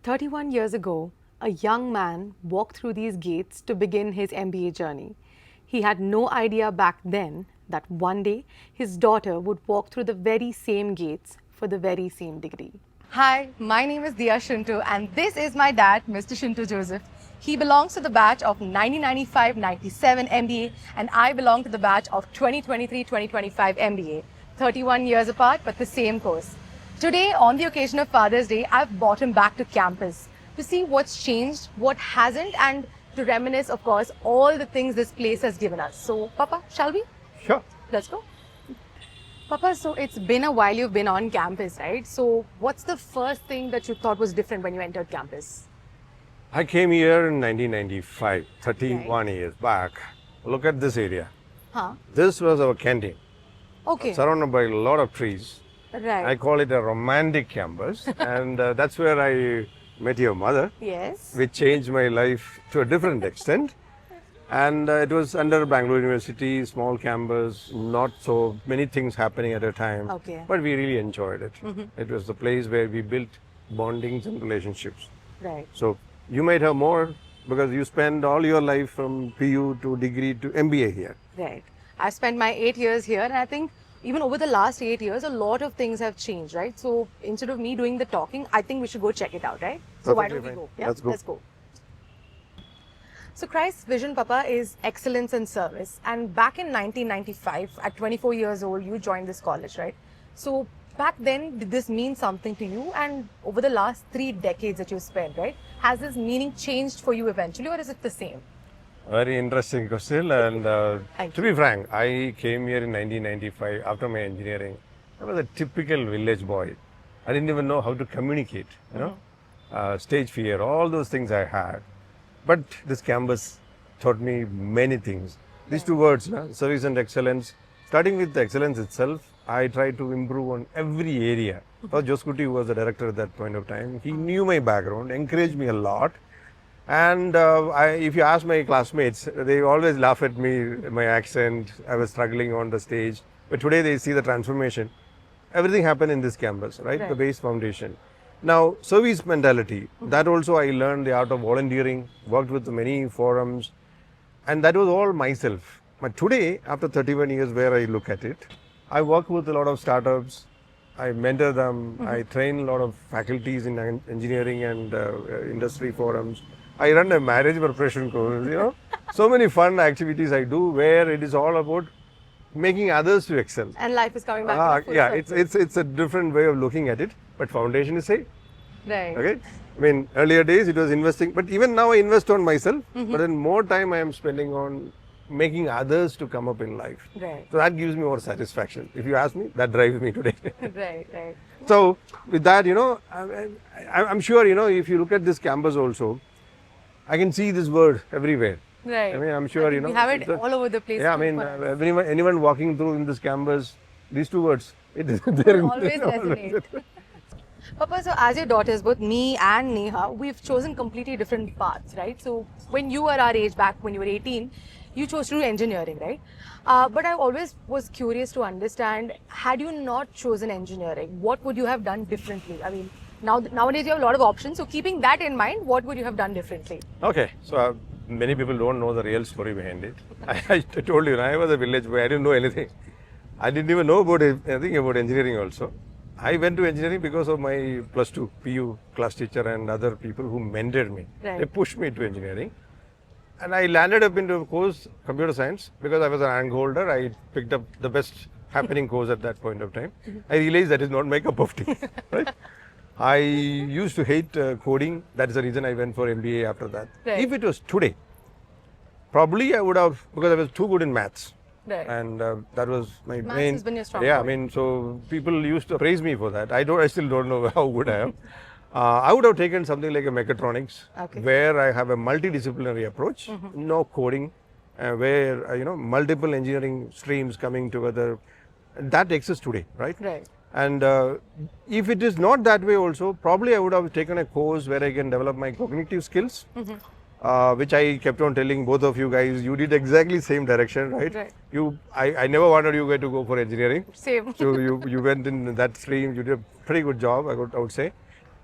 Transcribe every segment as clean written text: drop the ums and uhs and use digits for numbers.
31 years ago, a young man walked through these gates to begin his MBA journey. He had no idea back then that one day his daughter would walk through the very same gates for the very same degree. Hi, my name is Diya and this is my dad, Mr. Shinto Joseph. He belongs to the batch of 1995-97 MBA and I belong to the batch of 2023-2025 MBA. 31 years apart, but the same course. Today, on the occasion of Father's Day, I've brought him back to campus to see what's changed, what hasn't, and to reminisce, of course, all the things this place has given us. So, Papa, shall we? Sure. Let's go. Papa, so it's been a while you've been on campus, right? So, what's the first thing that you thought was different when you entered campus? I came here in 1995, 31 years back. Look at this area. Huh? This was our canteen. Okay. Surrounded by a lot of trees. Right. I call it a romantic campus. And that's where I met your mother. Yes. Which changed my life to a different extent. And it was under Bengaluru University, small campus, not so many things happening at a time. Okay. But we really enjoyed it. It was the place where we built bondings and relationships. Right. So you might have more because you spend all your life from PU to degree to MBA here. Right. I've spent my 8 years here and I think even over the last 8 years, a lot of things have changed, right? So instead of me doing the talking, I think we should go check it out, right? So why don't we go? Yeah? Let's go. Let's go. So Christ's vision, Papa, is excellence and service. And back in 1995, at 24 years old, you joined this college, right? So back then, did this mean something to you? And over the last 3 decades that you spent, right? Has this meaning changed for you eventually or is it the same? Very interesting question. And to be frank, I came here in 1995 after my engineering. I was a typical village boy. I didn't even know how to communicate, stage fear, all those things I had. But this campus taught me many things. These two words, service and excellence. Starting with the excellence itself, I tried to improve on every area. Joskuti, who was the director at that point of time, he knew my background, encouraged me a lot. And if you ask my classmates, they always laugh at me, my accent. I was struggling on the stage. But today they see the transformation. Everything happened in this campus, right? The base foundation. Now, service mentality, that also I learned the art of volunteering, worked with many forums. And that was all myself. But today, after 31 years where I look at it, I work with a lot of startups. I mentor them. I train a lot of faculties in engineering and industry forums. I run a marriage preparation course, So many fun activities I do where it is all about making others to excel. And life is coming back to the full circle. It's a different way of looking at it, but foundation is safe. Right. Okay? I mean, earlier days it was investing, but even now I invest on myself, but then more time I am spending on making others to come up in life. Right. So that gives me more satisfaction. If you ask me, that drives me today. Right. So with that, I'm sure, if you look at this campus also, I can see this word everywhere. Right. I mean, I'm sure, we have it all over the place. Yeah, I mean, anyone walking through in this campus, these two words, they're always resonate. Papa, so as your daughters, both me and Neha, we've chosen completely different paths, right? So when you were our age back, when you were 18, you chose to do engineering, right? But I always was curious to understand, had you not chosen engineering, what would you have done differently? I mean, nowadays you have a lot of options. So keeping that in mind, what would you have done differently? Okay, so many people don't know the real story behind it. I told you, I was a village boy. I didn't know anything. I didn't even know about anything about engineering also. I went to engineering because of my plus 2 PU class teacher and other people who mentored me. Right. They pushed me to engineering. And I landed up into a course, computer science, because I was an rank holder. I picked up the best happening course at that point of time. I realized that is not my cup of tea, right? I used to hate coding. That is the reason I went for MBA after that. Right. If it was today, probably I would have, because I was too good in maths. Right. And that was my Maths main. has been your strong Yeah, I point. mean, so people used to praise me for that. I still don't know how good I am. I would have taken something like a mechatronics, where I have a multidisciplinary approach, no coding, where multiple engineering streams coming together. That exists today, right? Right. And if it is not that way also, probably I would have taken a course where I can develop my cognitive skills, which I kept on telling both of you guys, you did exactly same direction, right? I never wanted you guys to go for engineering. Same. So you went in that stream, you did a pretty good job, I would say.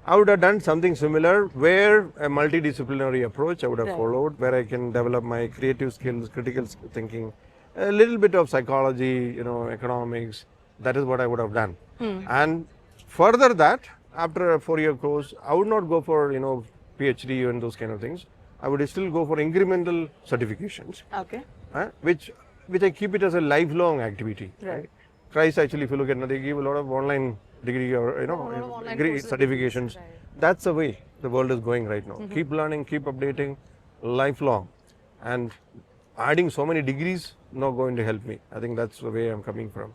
I would have done something similar where a multidisciplinary approach I would have Right. followed, where I can develop my creative skills, critical thinking, a little bit of psychology, economics. That is what I would have done. And further that, after a 4-year course, I would not go for, PhD and those kind of things. I would still go for incremental certifications, Okay. which I keep it as a lifelong activity. Right. Christ, actually, if you look at, they give a lot of online degree or A lot of online degree courses, certifications. right. That's the way the world is going right now. Keep learning, keep updating, lifelong, and adding so many degrees not going to help me. I think that's the way I'm coming from.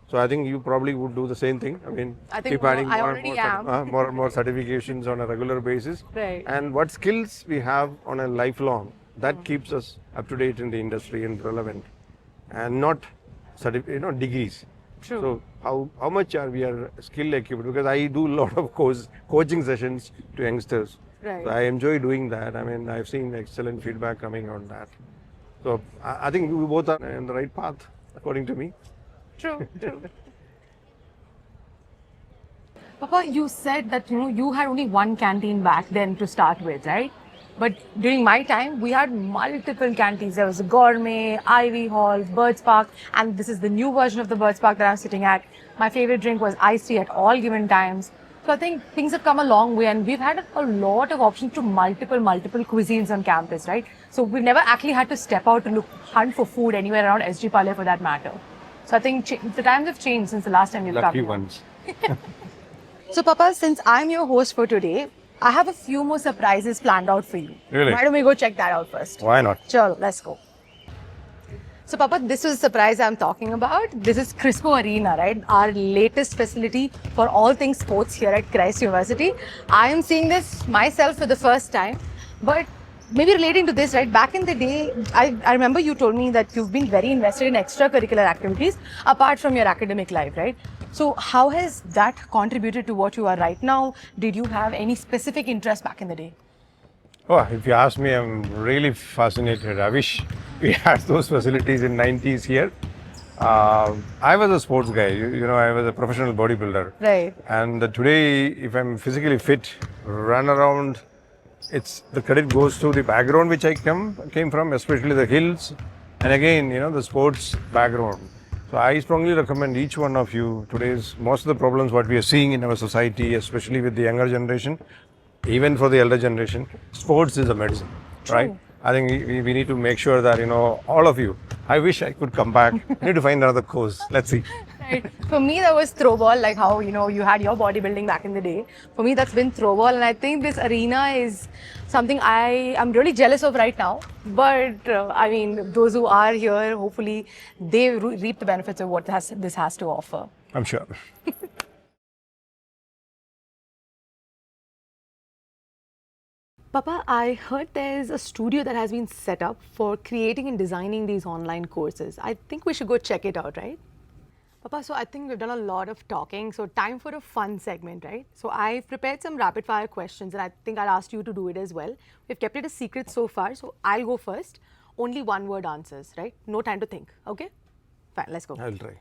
So I think you probably would do the same thing. I mean, I think keep adding I more and already more, am. more and more certifications on a regular basis. Right. And what skills we have on a lifelong, that keeps us up to date in the industry and relevant, and not degrees. True. So how much are we are skill equipped? Because I do a lot of coaching sessions to youngsters. Right. So I enjoy doing that. I mean, I've seen excellent feedback coming on that. So I think we both are in the right path, according to me. True, true. Papa, you said that you had only one canteen back then to start with, right? But during my time, we had multiple canteens. There was a gourmet, Ivy Hall, Birds Park, and this is the new version of the Birds Park that I'm sitting at. My favorite drink was iced tea at all given times. So I think things have come a long way, and we've had a lot of options to multiple cuisines on campus, right? So we've never actually had to step out to hunt for food anywhere around SG Palais for that matter. So I think the times have changed since the last time you've come. Lucky here. ones. So, Papa, since I'm your host for today, I have a few more surprises planned out for you. Really? Why don't we go check that out first? Why not? Sure, let's go. So, Papa, this was the surprise I'm talking about. This is Crisco Arena, right? Our latest facility for all things sports here at Christ University. I am seeing this myself for the first time, but maybe relating to this, right? Back in the day, I remember you told me that you've been very invested in extracurricular activities apart from your academic life, right? So how has that contributed to what you are right now? Did you have any specific interest back in the day? Oh, if you ask me, I'm really fascinated. I wish we had those facilities in 90s here. I was a sports guy. I was a professional bodybuilder. Right. And today, if I'm physically fit, run around, the credit goes to the background which I came from, especially the hills, and again, the sports background. So I strongly recommend each one of you. Today's most of the problems what we are seeing in our society, especially with the younger generation, even for the elder generation, sports is a medicine, right? I think we need to make sure that all of you. I wish I could come back. I need to find another course. Let's see. Right. For me, that was throwball, like how you had your bodybuilding back in the day. For me, that's been throwball, and I think this arena is something I am really jealous of right now. But I mean, those who are here, hopefully, they reap the benefits of what this has to offer. I'm sure. Papa, I heard there's a studio that has been set up for creating and designing these online courses. I think we should go check it out, right? Papa, so I think we've done a lot of talking, so time for a fun segment, right? So I've prepared some rapid fire questions and I think I'll ask you to do it as well. We've kept it a secret so far, so I'll go first. Only one word answers, right? No time to think, okay? Fine, let's go. I'll try.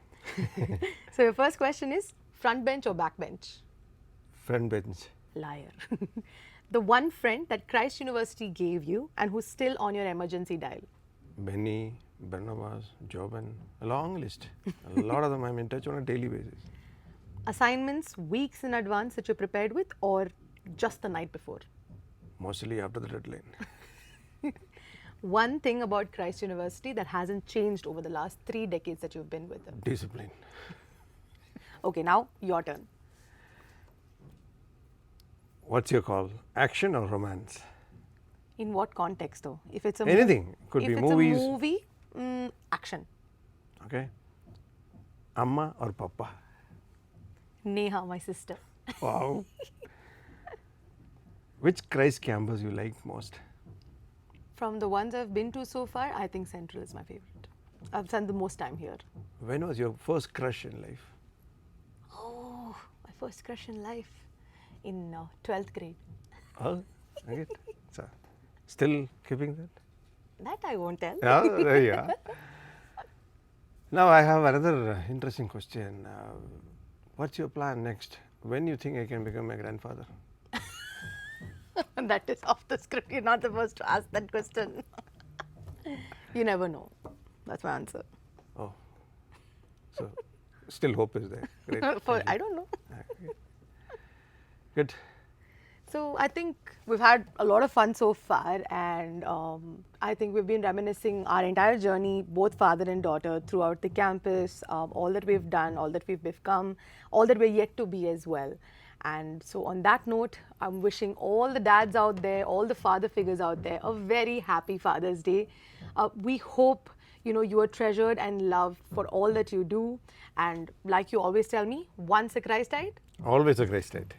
So your first question is front bench or back bench? Front bench. Liar. The one friend that Christ University gave you and who's still on your emergency dial? Benny, Barnabas, Joban, a long list. A lot of them I'm in touch on a daily basis. Assignments weeks in advance that you're prepared with or just the night before? Mostly after the deadline. One thing about Christ University that hasn't changed over the last 3 decades that you've been with them? Discipline. Okay, now your turn. What's your call? Action or romance? In what context though? If it's a Anything. Could if be it's movies. a movie, action. Okay. Amma or Papa? Neha, my sister. Wow. Which Christ campus you like most? From the ones I've been to so far, I think Central is my favorite. I've spent the most time here. When was your first crush in life? Oh, my first crush in life in 12th grade. Oh, okay. So, still keeping that? That I won't tell. Yeah, there you are. Now I have another interesting question. What's your plan next? When you think I can become a grandfather? That is off the script. You're not supposed to ask that question. You never know. That's my answer. Oh, so still hope is there. Great. I don't know. Good. So I think we've had a lot of fun so far, and I think we've been reminiscing our entire journey, both father and daughter, throughout the campus, all that we've done, all that we've become, all that we're yet to be as well. And so on that note, I'm wishing all the dads out there, all the father figures out there, a very happy Father's Day. We hope you are treasured and loved for all that you do. And like you always tell me, once a Christite, Always a Christite.